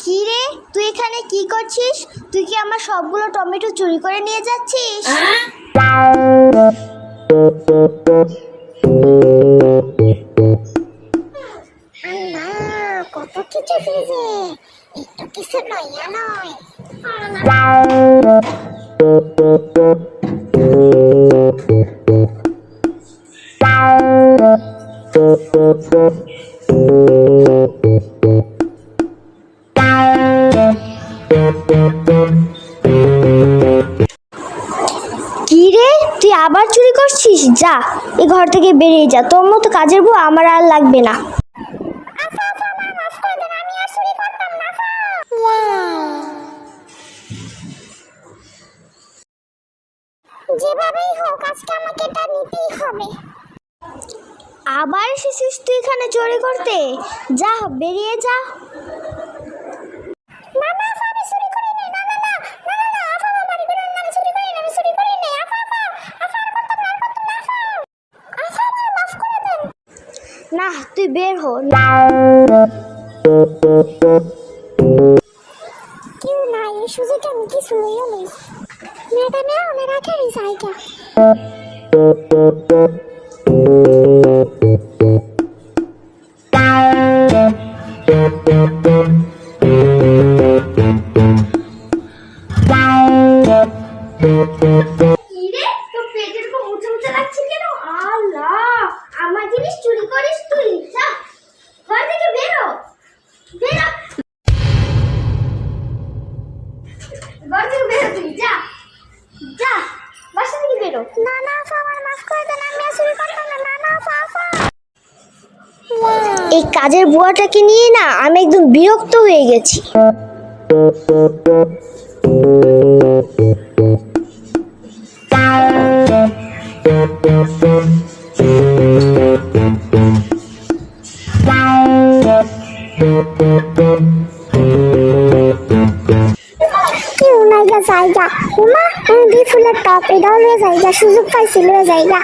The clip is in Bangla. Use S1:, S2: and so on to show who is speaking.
S1: কি রে, তুই এখানে কি করছিস? তুই কি আমার সবগুলো টমেটো চুরি করে নিয়ে যাচ্ছিস?
S2: কত কিছু ফ্রিজে, একটু কিছু নয়া নয়।
S1: কি রে, তুই আবার চুরি করছিস? যা, এই ঘর থেকে বেরিয়ে যা। তোর মতো কাজের বউ আমার আর লাগবে না।
S2: যেভাবেই হোক আজকে আমাকে এটা নিতেই হবে।
S1: আবার এসেছিস তুই এখানে চুরি করতে? যা, বেরিয়ে যা।
S2: না না আপা, আমি চুরি করিনি। না না না না না না আপা, আমার বাড়ি বেরোন না, আমি চুরি করিনি, আমি চুরি করিনি। আপা আপা আপা, আর করতে না, আর করতে না। আপা আপা, আমার মাফ করে দেন।
S1: না, তুই বের হ।
S2: কেউ নাই, এই সুযোগে আমি কিছু লইও নেই। ম্যাডামে অনেক রাখেরই জায়গা।
S1: আমার জিনিস চুরি করিস তুই? যা, ঘর থেকে বেরো, বেরো, ঘর থেকে বেরো, তুই যা, যা, বাসা থেকে বেরো।
S2: না না আপা, আমার মাফ করে দেন, আমি আর চুরি করতাম না। না না আপা আপা।
S1: এই কাজের বুয়াটাকে নিয়ে না আমি একদম বিরক্ত হয়ে গেছি।
S2: কেউ নাই গা জায়গা। উমা, আমি দুই ফুলের টপ, এটাও লয়ে জায়গা, সুযোগ পাইছি লয়ে জায়গা।